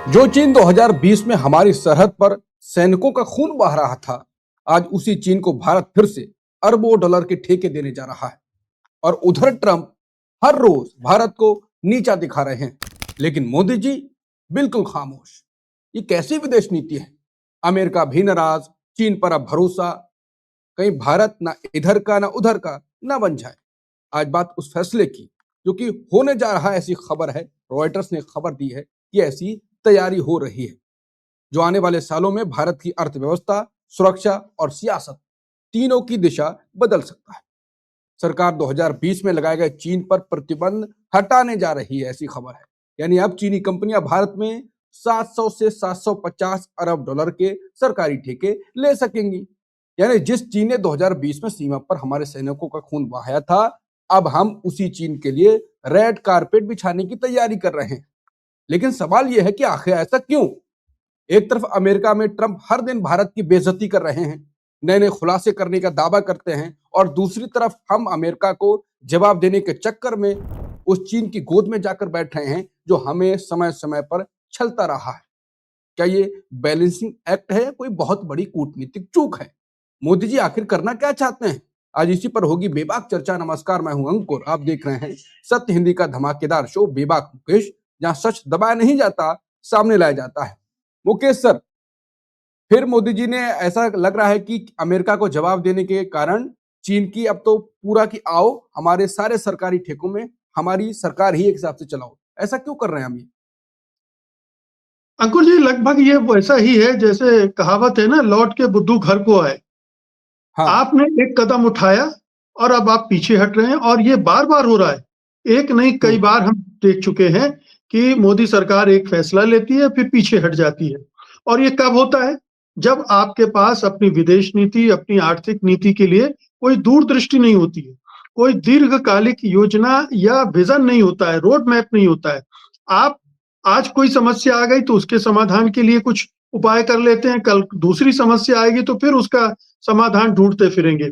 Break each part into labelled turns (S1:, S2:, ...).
S1: जो चीन 2020 में हमारी सरहद पर सैनिकों का खून बहा रहा था, आज उसी चीन को भारत फिर से अरबों डॉलर के ठेके देने जा रहा है। और उधर ट्रंप हर रोज भारत को नीचा दिखा रहे हैं, लेकिन मोदी जी बिल्कुल खामोश। ये कैसी विदेश नीति है? अमेरिका भी नाराज, चीन पर अब भरोसा। कहीं भारत ना इधर का ना उधर का ना बन जाए। आज बात उस फैसले की जो कि होने जा रहा है, ऐसी खबर है, रॉयटर्स ने खबर दी है कि ऐसी तैयारी हो रही है जो आने वाले सालों में भारत की अर्थव्यवस्था, सुरक्षा और सियासत तीनों की दिशा बदल सकता है। सरकार 2020 में लगाए गए चीन पर प्रतिबंध हटाने जा रही है, ऐसी खबर है। यानी अब चीनी कंपनियां भारत में 700 से 750 अरब डॉलर के सरकारी ठेके ले सकेंगी। यानी जिस चीन ने 2020 में सीमा पर हमारे सैनिकों का खून बहाया था, अब हम उसी चीन के लिए रेड कारपेट बिछाने की तैयारी कर रहे हैं। लेकिन सवाल यह है कि आखिर ऐसा क्यों? एक तरफ अमेरिका में ट्रंप हर दिन भारत की बेइज्जती कर रहे हैं, नए नए खुलासे करने का दावा करते हैं, और दूसरी तरफ हम अमेरिका को जवाब देने के चक्कर में उस चीन की गोद में जाकर बैठ रहे हैं जो हमें समय समय पर छलता रहा है। क्या ये बैलेंसिंग एक्ट है या कोई बहुत बड़ी कूटनीतिक चूक है? मोदी जी आखिर करना क्या चाहते हैं? आज इसी पर होगी बेबाक चर्चा। नमस्कार, मैं हूं अंकुर, आप देख रहे हैं सत्य हिंदी का धमाकेदार शो बेबाक मुकेश, जहां सच दबाया नहीं जाता, सामने लाया जाता है। मुकेश सर, फिर मोदी जी ने ऐसा लग रहा है कि अमेरिका को जवाब देने के कारण चीन की अब तो पूरा की आओ हमारे सारे सरकारी ठेकों में हमारी सरकार ही एक हिसाब से चलाओ। ऐसा क्यों कर रहे हैं हम ये?
S2: अंकुर जी, लगभग ये वैसा ही है जैसे कहावत है ना, लौट के बुद्धू घर को आए।
S1: हाँ।
S2: आपने एक कदम उठाया और अब आप पीछे हट रहे हैं, और ये बार-बार हो रहा है। एक नहीं, कई
S1: हम्म।
S2: बार हम देख चुके हैं कि मोदी सरकार एक फैसला लेती है, फिर पीछे हट जाती है। और ये कब होता है? जब आपके पास अपनी विदेश नीति, अपनी आर्थिक नीति के लिए कोई दूरदृष्टि नहीं होती है, कोई दीर्घकालिक योजना या विज़न नहीं होता है, रोड मैप नहीं होता है। आप आज कोई समस्या आ गई तो उसके समाधान के लिए कुछ उपाय कर लेते हैं, कल दूसरी समस्या आएगी तो फिर उसका समाधान ढूँढते फिरेंगे।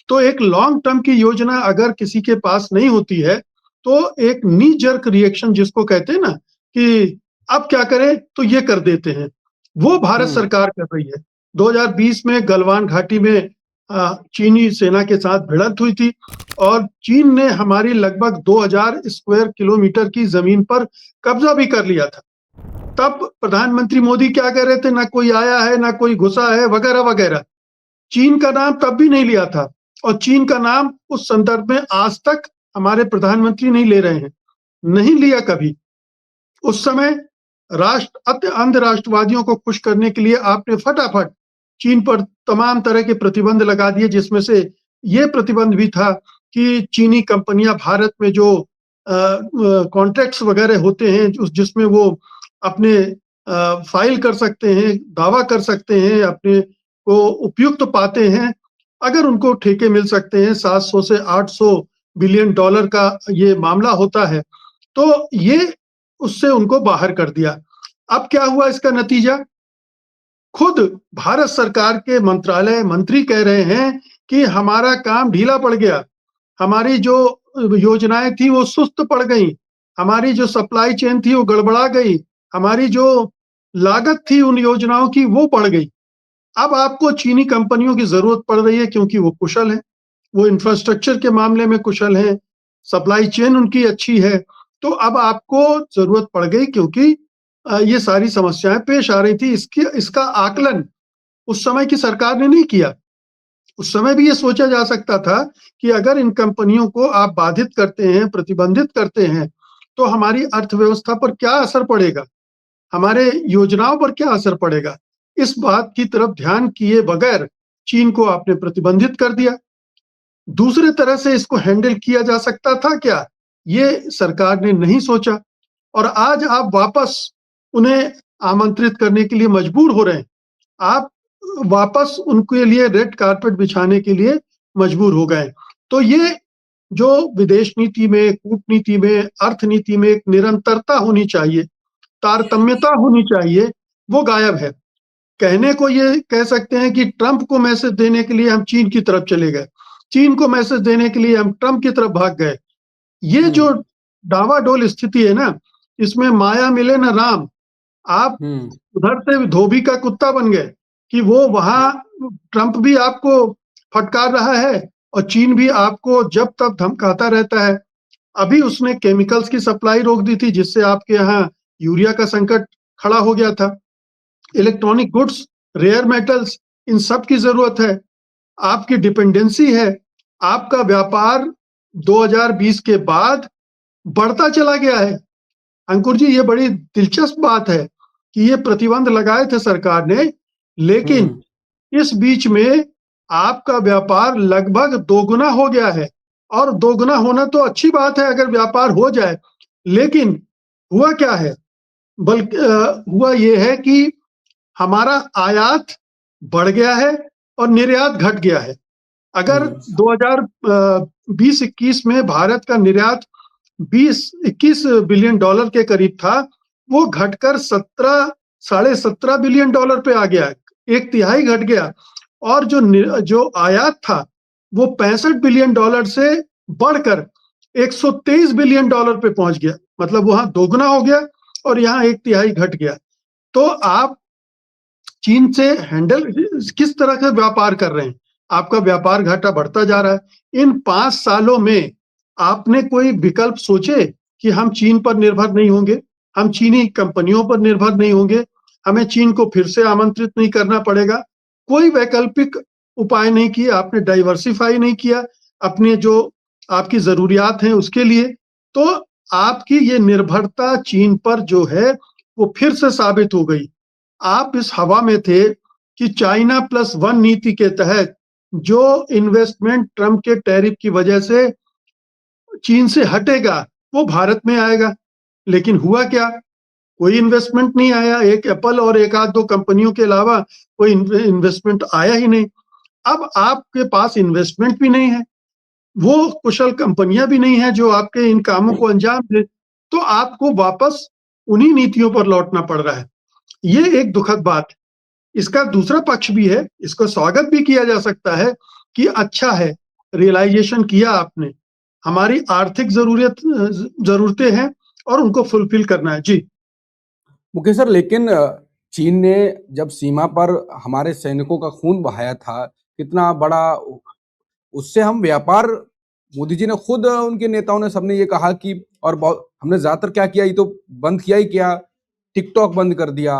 S2: तो एक लॉन्ग टर्म की योजना अगर किसी के पास नहीं होती है, तो एक नी जर्क रिएक्शन जिसको कहते हैं ना, कि अब क्या करें तो ये कर देते हैं, वो भारत
S1: हम्म।
S2: सरकार कर रही है। 2020 में गलवान घाटी में चीनी सेना के साथ भिड़ंत हुई थी और चीन ने हमारी लगभग 2000 स्क्वायर किलोमीटर की ज़मीन पर कब्ज़ा भी कर लिया था। तब प्रधानमंत्री मोदी क्या कह रहे थे, ना कोई आया है, ना कोई घुसा है, वगैरह-वगैरह। चीन का नाम तब भी नहीं लिया था, और चीन का नाम उस संदर्भ में आज तक हमारे प्रधानमंत्री नहीं ले रहे हैं, नहीं लिया कभी। उस समय अंध राष्ट्रवादियों को खुश करने के लिए आपने फटाफट चीन पर तमाम तरह के प्रतिबंध लगा दिए, जिसमें से ये प्रतिबंध भी था कि चीनी कंपनियां भारत में जो कॉन्ट्रैक्ट्स वगैरह होते हैं, जिसमें वो अपने फाइल कर सकते हैं, दावा कर सकते हैं, अपने को उपयुक्त पाते हैं, अगर उनको ठेके मिल सकते हैं, 700 से 800 बिलियन डॉलर का ये मामला होता है, तो ये उससे उनको बाहर कर दिया। अब क्या हुआ इसका नतीजा? खुद भारत सरकार के मंत्रालय मंत्री कह रहे हैं कि हमारा काम ढीला पड़ गया, हमारी जो योजनाएँ थी वो सुस्त पड़ गई, हमारी जो सप्लाई चेन थी वो गड़बड़ा गई, हमारी जो लागत थी उन योजनाओं की वो बढ़ गई। अब आपको चीनी कंपनियों की ज़रूरत पड़ रही है क्योंकि वो कुशल हैं, वो इंफ्रास्ट्रक्चर के मामले में कुशल हैं, सप्लाई चेन उनकी अच्छी है, तो अब आपको ज़रूरत पड़ गई क्योंकि ये सारी समस्याएँ पेश आ रही थी। इसका आकलन उस समय की सरकार ने नहीं किया। उस समय भी ये सोचा जा सकता था कि अगर इन कंपनियों को आप बाधित करते हैं, प्रतिबंधित करते हैं, तो हमारी अर्थव्यवस्था पर क्या असर पड़ेगा? हमारे योजनाओं पर क्या असर पड़ेगा? इस बात की तरफ ध्यान किए बगैर चीन को आपने प्रतिबंधित कर दिया। दूसरे तरह से इसको हैंडल किया जा सकता था क्या? ये सरकार ने नहीं सोचा, और आज आप वापस उन्हें आमंत्रित करने के लिए मजबूर हो रहे हैं। आप वापस उनके लिए रेड कारपेट बिछाने के लिए मजबूर हो गए। तो ये जो विदेश नीति में, कूटनीति में, अर्थनीति में एक निरंतरता होनी चाहिए, तारतम्यता होनी चाहिए, वो गायब है। कहने को ये कह सकते हैं कि ट्रंप को मैसेज देने के लिए हम चीन की तरफ चले गए, चीन को मैसेज देने के लिए हम ट्रंप की तरफ भाग गए। ये जो
S1: हम्म।
S2: डावाडोल स्थिति है ना, इसमें माया मिले ना राम, आप
S1: हम्म
S2: उधर से धोबी का कुत्ता बन गए कि वो वहां ट्रंप भी आपको फटकार रहा है और चीन भी आपको जब तक धमकाता रहता है। अभी उसने केमिकल्स की सप्लाई रोक दी थी जिससे आपके यहाँ यूरिया का संकट खड़ा हो गया था। इलेक्ट्रॉनिक गुड्स, रेयर मेटल्स, इन सब की जरूरत है। आपकी डिपेंडेंसी है। आपका व्यापार 2020 के बाद बढ़ता चला गया है। अंकुर जी, ये बड़ी दिलचस्प बात है कि ये प्रतिबंध लगाए थे सरकार ने, लेकिन
S1: हम्म
S2: इस बीच में आपका व्यापार लगभग दोगुना हो गया है। और दोगुना होना तो अच्छी बात है अगर व्यापार हो जाए, लेकिन हुआ क्या है? बल्कि हुआ ये है कि हमारा आयात बढ़ गया है और निर्यात घट गया है। अगर
S1: हम्म
S2: 2020-21 में भारत का निर्यात 20-21 बिलियन डॉलर के करीब था, वो घटकर 17 साढ़े 17 बिलियन डॉलर पे आ गया, एक तिहाई घट गया। और जो आयात था वो 65 बिलियन डॉलर से बढ़कर 123 बिलियन डॉलर पे पहुंच गया। मतलब वहां दोगुना हो गया और यहाँ एक तिहाई घट गया। तो आप चीन से हैंडल किस तरह से व्यापार कर रहे हैं? आपका व्यापार घाटा बढ़ता जा रहा है। इन 5 सालों में आपने कोई विकल्प सोचे कि हम चीन पर निर्भर नहीं होंगे, हम चीनी कंपनियों पर निर्भर नहीं होंगे, हमें चीन को फिर से आमंत्रित नहीं करना पड़ेगा? कोई वैकल्पिक उपाय नहीं किए आपने, डाइवर्सिफाई नहीं किया अपने जो आपकी जरूरियात हैं उसके लिए। तो आपकी ये निर्भरता चीन पर जो है वो फिर से साबित हो गई। आप इस हवा में थे कि चाइना प्लस वन नीति के तहत जो इन्वेस्टमेंट ट्रंप के टैरिफ की वजह से चीन से हटेगा वो भारत में आएगा। लेकिन हुआ क्या? कोई इन्वेस्टमेंट नहीं आया। एक एप्पल और एक आध दो कंपनियों के अलावा कोई इन्वेस्टमेंट आया ही नहीं। अब आपके पास इन्वेस्टमेंट भी नहीं है, वो कुशल कंपनियां भी नहीं है जो आपके इन कामों को अंजाम दे, तो आपको वापस उन्हीं नीतियों पर लौटना पड़ रहा है। ये एक दुखद बात है। इसका दूसरा पक्ष भी है, इसको स्वागत भी किया जा सकता है कि अच्छा है, रियलाइजेशन किया आपने, हमारी आर्थिक जरूरतें हैं और उनको फुलफिल करना है। जी
S1: मुकेश सर, लेकिन चीन ने जब सीमा पर हमारे सैनिकों का खून बहाया था, कितना बड़ा उससे हम व्यापार, मोदी जी ने खुद, उनके नेताओं ने, सबने ये कहा कि, और हमने ज्यादातर क्या किया, ये तो बंद किया ही किया, टिकटॉक बंद कर दिया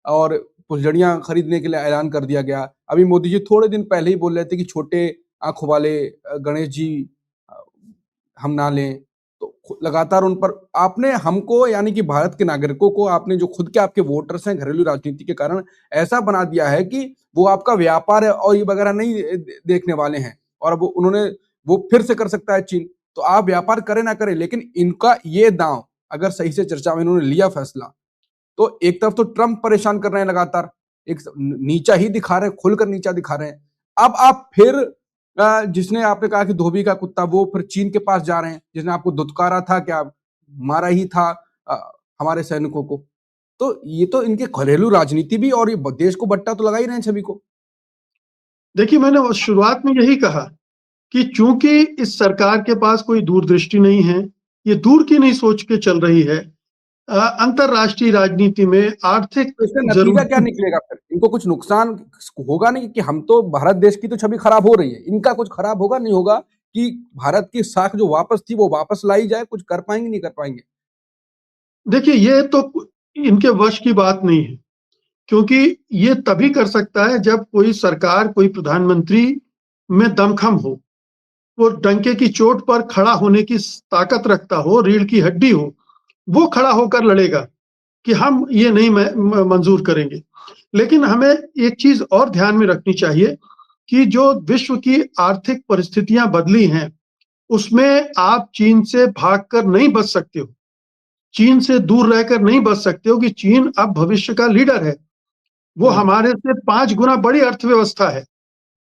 S1: और फुलझड़ियां खरीदने के लिए ऐलान कर दिया गया। अभी मोदी जी थोड़े दिन पहले ही बोल रहे थे कि छोटे आंखों वाले गणेश जी अ, हम ना लें। तो लगातार उन पर आपने, हमको यानी कि भारत के नागरिकों को, आपने जो खुद के आपके वोटर्स हैं घरेलू राजनीति के कारण ऐसा बना दिया है कि वो आपका व्यापार है और ये वगैरह नहीं देखने वाले हैं। और अब उन्होंने, वो फिर से कर सकता है चीन, तो आप व्यापार करें ना करें, लेकिन इनका ये दांव अगर सही से चर्चा में इन्होंने लिया फैसला, तो एक तरफ तो ट्रंप परेशान कर रहे हैं लगातार, एक नीचा ही दिखा रहे हैं, खुलकर नीचा दिखा रहे हैं। अब आप फिर जिसने आपने कहा कि धोबी का कुत्ता, वो फिर चीन के पास जा रहे हैं, जिसने आपको दुत्कारा था, क्या मारा ही था हमारे सैनिकों को। तो ये तो इनके घरेलू राजनीति भी, और ये देश को बट्टा तो लगा ही रहे हैं छवि को।
S2: देखिए, मैंने शुरुआत में यही कहा कि चूंकि इस सरकार के पास कोई दूरदृष्टि नहीं है, ये दूर की नहीं सोच के चल रही है। अंतरराष्ट्रीय राजनीति में आर्थिक
S1: तो इसका नतीजा क्या
S2: जरूरत,
S1: निकलेगा? फिर इनको कुछ नुकसान होगा नहीं कि हम तो, भारत देश की तो छवि खराब हो रही है, इनका कुछ खराब होगा नहीं होगा कि भारत की साख जो वापस थी वो वापस लाई जाए? कुछ कर पाएंगे नहीं कर पाएंगे?
S2: देखिए ये तो इनके वश की बात नहीं है, क्योंकि ये तभी कर सकता है जब कोई सरकार, कोई प्रधानमंत्री में दमखम हो, वो डंके की चोट पर खड़ा होने की ताकत रखता हो, रीढ़ की हड्डी हो, वो खड़ा होकर लड़ेगा कि हम ये नहीं मंजूर करेंगे। लेकिन हमें एक चीज और ध्यान में रखनी चाहिए कि जो विश्व की आर्थिक परिस्थितियां बदली हैं, उसमें आप चीन से भागकर नहीं बच सकते हो, चीन से दूर रहकर नहीं बच सकते हो, कि चीन अब भविष्य का लीडर है। वो
S1: हम्म
S2: हमारे से 5 गुना बड़ी अर्थव्यवस्था है।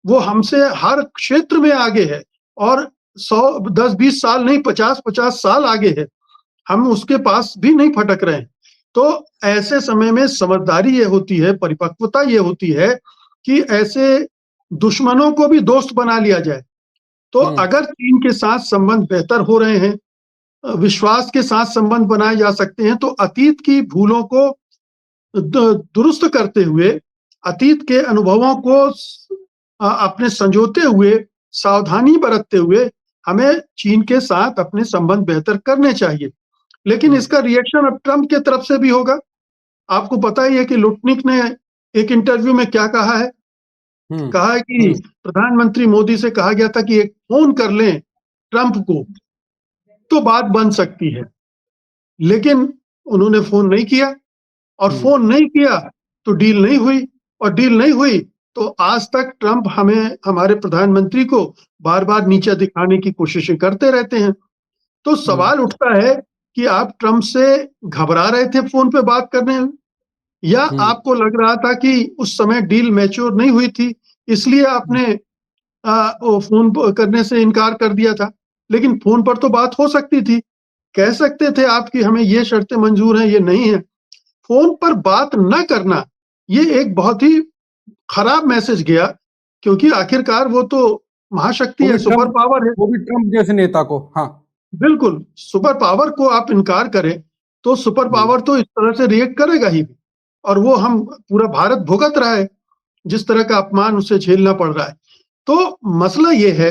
S2: वो हमसे हर क्षेत्र में आगे है और 100 10 20 साल नहीं, 50 50 साल आगे है। हम उसके पास भी नहीं फटक रहे हैं। तो ऐसे समय में समझदारी ये होती है, परिपक्वता ये होती है कि ऐसे दुश्मनों को भी दोस्त बना लिया जाए। तो
S1: हम्म
S2: अगर चीन के साथ संबंध बेहतर हो रहे हैं, विश्वास के साथ संबंध बनाए जा सकते हैं, तो अतीत की भूलों को दुरुस्त करते हुए, अतीत के अनुभवों को अपने संजोते हुए, सावधानी बरतते हुए हमें चीन के साथ अपने संबंध बेहतर करने चाहिए। लेकिन इसका रिएक्शन अब ट्रंप के तरफ से भी होगा। आपको पता ही है कि लुटनिक ने एक इंटरव्यू में क्या कहा है? कहा है कि प्रधानमंत्री मोदी से कहा गया था कि एक फोन कर लें ट्रंप को तो बात बन सकती है, लेकिन उन्होंने फोन नहीं किया, और फोन नहीं किया तो डील नहीं हुई, और डील नहीं हुई तो आज तक ट्रंप हमें, हमारे प्रधानमंत्री को बार बार नीचा दिखाने की कोशिशें करते रहते हैं। तो सवाल उठता है कि आप ट्रंप से घबरा रहे थे फोन पे बात करने में, या आपको लग रहा था कि उस समय डील मैच्योर नहीं हुई थी, इसलिए आपने वो फोन करने से इनकार कर दिया था। लेकिन फोन पर तो बात हो सकती थी, कह सकते थे आप कि हमें ये शर्तें मंजूर हैं, ये नहीं है। फोन पर बात न करना, ये एक बहुत ही खराब मैसेज गया, क्योंकि आखिरकार वो तो महाशक्ति है, सुपर पावर है।
S1: वो भी ट्रंप जैसे नेता को। हाँ,
S2: बिल्कुल, सुपर पावर को आप इनकार करें तो सुपर पावर तो इस तरह से रिएक्ट करेगा ही, और वो हम पूरा भारत भुगत रहा है, जिस तरह का अपमान उसे झेलना पड़ रहा है। तो मसला ये है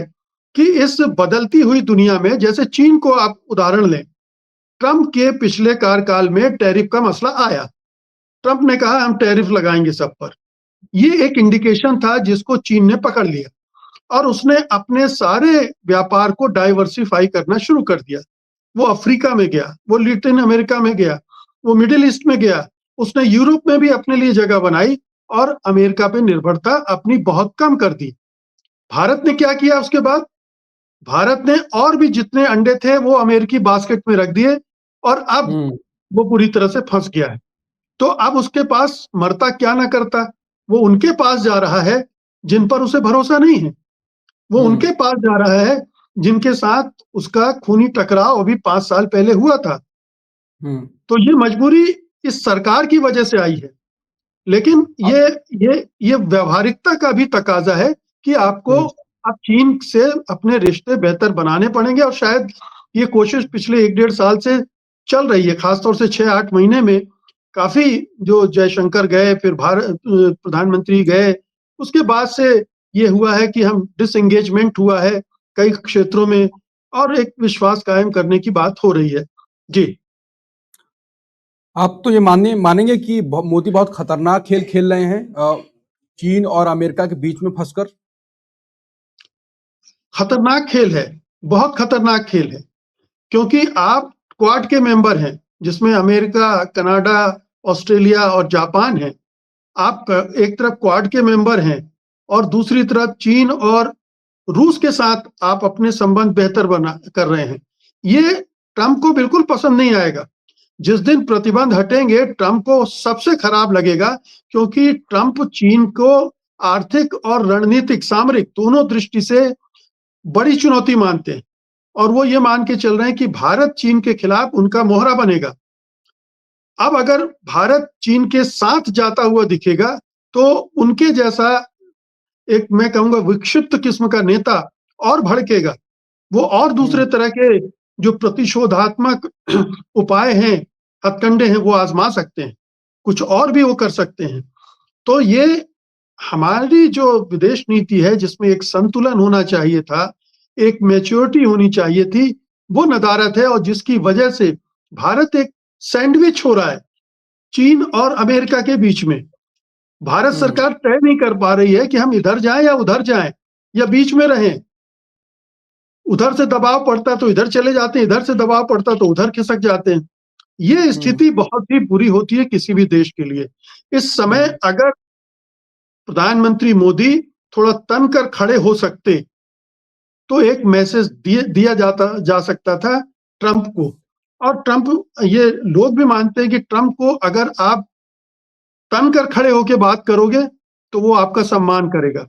S2: कि इस बदलती हुई दुनिया में, जैसे चीन को आप उदाहरण लें, ट्रंप के पिछले कार्यकाल में टैरिफ का मसला आया। ट्रंप ने कहा हम टैरिफ लगाएंगे सब पर। ये एक इंडिकेशन था जिसको चीन ने पकड़ लिया, और उसने अपने सारे व्यापार को डाइवर्सिफाई करना शुरू कर दिया। वो अफ्रीका में गया, वो लैटिन अमेरिका में गया, वो मिडिल ईस्ट में गया, उसने यूरोप में भी अपने लिए जगह बनाई, और अमेरिका पे निर्भरता अपनी बहुत कम कर दी। भारत ने क्या किया उसके बाद? भारत ने और भी जितने अंडे थे वो अमेरिकी बास्केट में रख दिए, और अब वो पूरी तरह से फंस गया है। तो अब उसके पास मरता क्या ना करता, वो उनके पास जा रहा है जिन पर उसे भरोसा नहीं है। वो उनके पास जा रहा है जिनके साथ उसका खूनी टकराव अभी 5 साल पहले हुआ था। तो ये मजबूरी इस सरकार की वजह से आई है। लेकिन ये व्यावहारिकता का भी तकाजा है कि आपको अब चीन से अपने रिश्ते बेहतर बनाने पड़ेंगे, और शायद ये कोशिश पिछले 1 डेढ़ साल से चल रही है, खासतौर से 6-8 महीने में काफी, जो जयशंकर गए, फिर भारत प्रधानमंत्री गए, उसके बाद से ये हुआ है कि हम डिसएंगेजमेंट हुआ है कई क्षेत्रों में, और एक विश्वास कायम करने की बात हो रही है। जी,
S1: आप तो ये मानेंगे कि मोदी बहुत खतरनाक खेल खेल रहे हैं चीन और अमेरिका के बीच में फंसकर।
S2: खतरनाक खेल है, बहुत खतरनाक खेल है, क्योंकि आप क्वाड के मेंबर हैं, जिसमें अमेरिका, कनाडा, ऑस्ट्रेलिया और जापान है। आप एक तरफ क्वाड के मेंबर हैं, और दूसरी तरफ चीन और रूस के साथ आप अपने संबंध बेहतर बना कर रहे हैं। ये ट्रंप को बिल्कुल पसंद नहीं आएगा। जिस दिन प्रतिबंध हटेंगे, ट्रंप को सबसे खराब लगेगा, क्योंकि ट्रंप चीन को आर्थिक और रणनीतिक, सामरिक दोनों दृष्टि से बड़ी चुनौती मानते हैं, और वो ये मान के चल रहे हैं कि भारत चीन के खिलाफ उनका मोहरा बनेगा। अब अगर भारत चीन के साथ जाता हुआ दिखेगा, तो उनके जैसा एक, मैं कहूंगा, विक्षिप्त किस्म का नेता और भड़केगा। वो और दूसरे तरह के जो प्रतिशोधात्मक उपाय हैं, हथकंडे हैं, वो आजमा सकते हैं, कुछ और भी वो कर सकते हैं। तो ये हमारी जो विदेश नीति है, जिसमें एक संतुलन होना चाहिए था, एक मैच्योरिटी होनी चाहिए थी, वो नदारत है, और जिसकी वजह से भारत एक सैंडविच हो रहा है चीन और अमेरिका के बीच में। भारत सरकार तय नहीं कर पा रही है कि हम इधर जाएं या उधर जाएं, या बीच में रहें। उधर से दबाव पड़ता तो इधर चले जाते हैं, इधर से दबाव पड़ता तो उधर खिसक जाते हैं। ये स्थिति बहुत ही बुरी होती है किसी भी देश के लिए। इस समय अगर प्रधानमंत्री मोदी थोड़ा तन कर खड़े हो सकते, तो एक मैसेज दिया जा सकता था ट्रंप को। और ट्रंप, ये लोग भी मानते हैं कि ट्रंप को अगर आप तन कर खड़े होकर बात करोगे तो वो आपका सम्मान करेगा,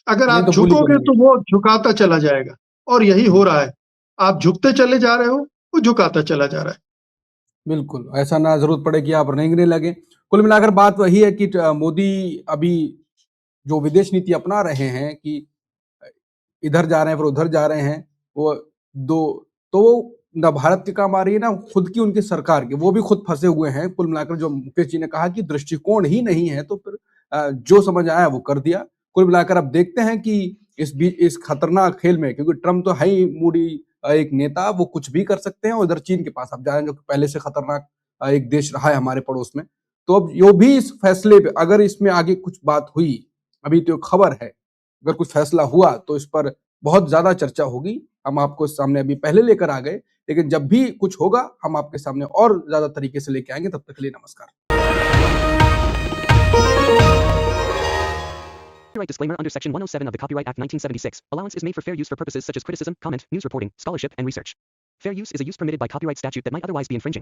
S2: अगर आप झुकोगे तो वो झुकाता चला जाएगा, और यही हो रहा है। आप झुकते चले जा रहे हो, वो झुकाता चला जा रहा है।
S1: बिल्कुल, ऐसा ना जरूरत पड़े कि आप रेंगने लगे। कुल मिलाकर बात वही है कि मोदी अभी जो विदेश नीति अपना रहे हैं कि इधर जा रहे हैं फिर उधर जा रहे हैं, वो दो, तो ना भारत के काम आ रही है ना खुद की उनकी सरकार की, वो भी खुद फंसे हुए हैं। कुल मिलाकर जो मुकेश जी ने कहा कि दृष्टिकोण ही नहीं है, तो फिर जो समझ आया वो कर दिया। कुल मिलाकर अब देखते हैं कि इस खतरनाक खेल में, क्योंकि ट्रम्प तो है ही मूडी एक नेता, वो कुछ भी कर सकते हैं। उधर चीन के पास आप जाए, जो पहले से खतरनाक एक देश रहा है हमारे पड़ोस में। तो अब यो भी इस फैसले पे, अगर इसमें आगे कुछ बात हुई, अभी तो खबर है, अगर कुछ फैसला हुआ तो इस पर बहुत ज्यादा चर्चा होगी। हम आपको सामने अभी पहले लेकर आ गए, लेकिन जब भी कुछ होगा हम आपके सामने और ज्यादा तरीके से लेके आएंगे। तब तक के लिए नमस्कार।
S3: Copyright disclaimer under Section 107 of the Copyright Act 1976. Allowance is made for fair use for purposes such as criticism, comment, news reporting, scholarship, and research. Fair use is a use permitted by copyright statute that might otherwise be infringing.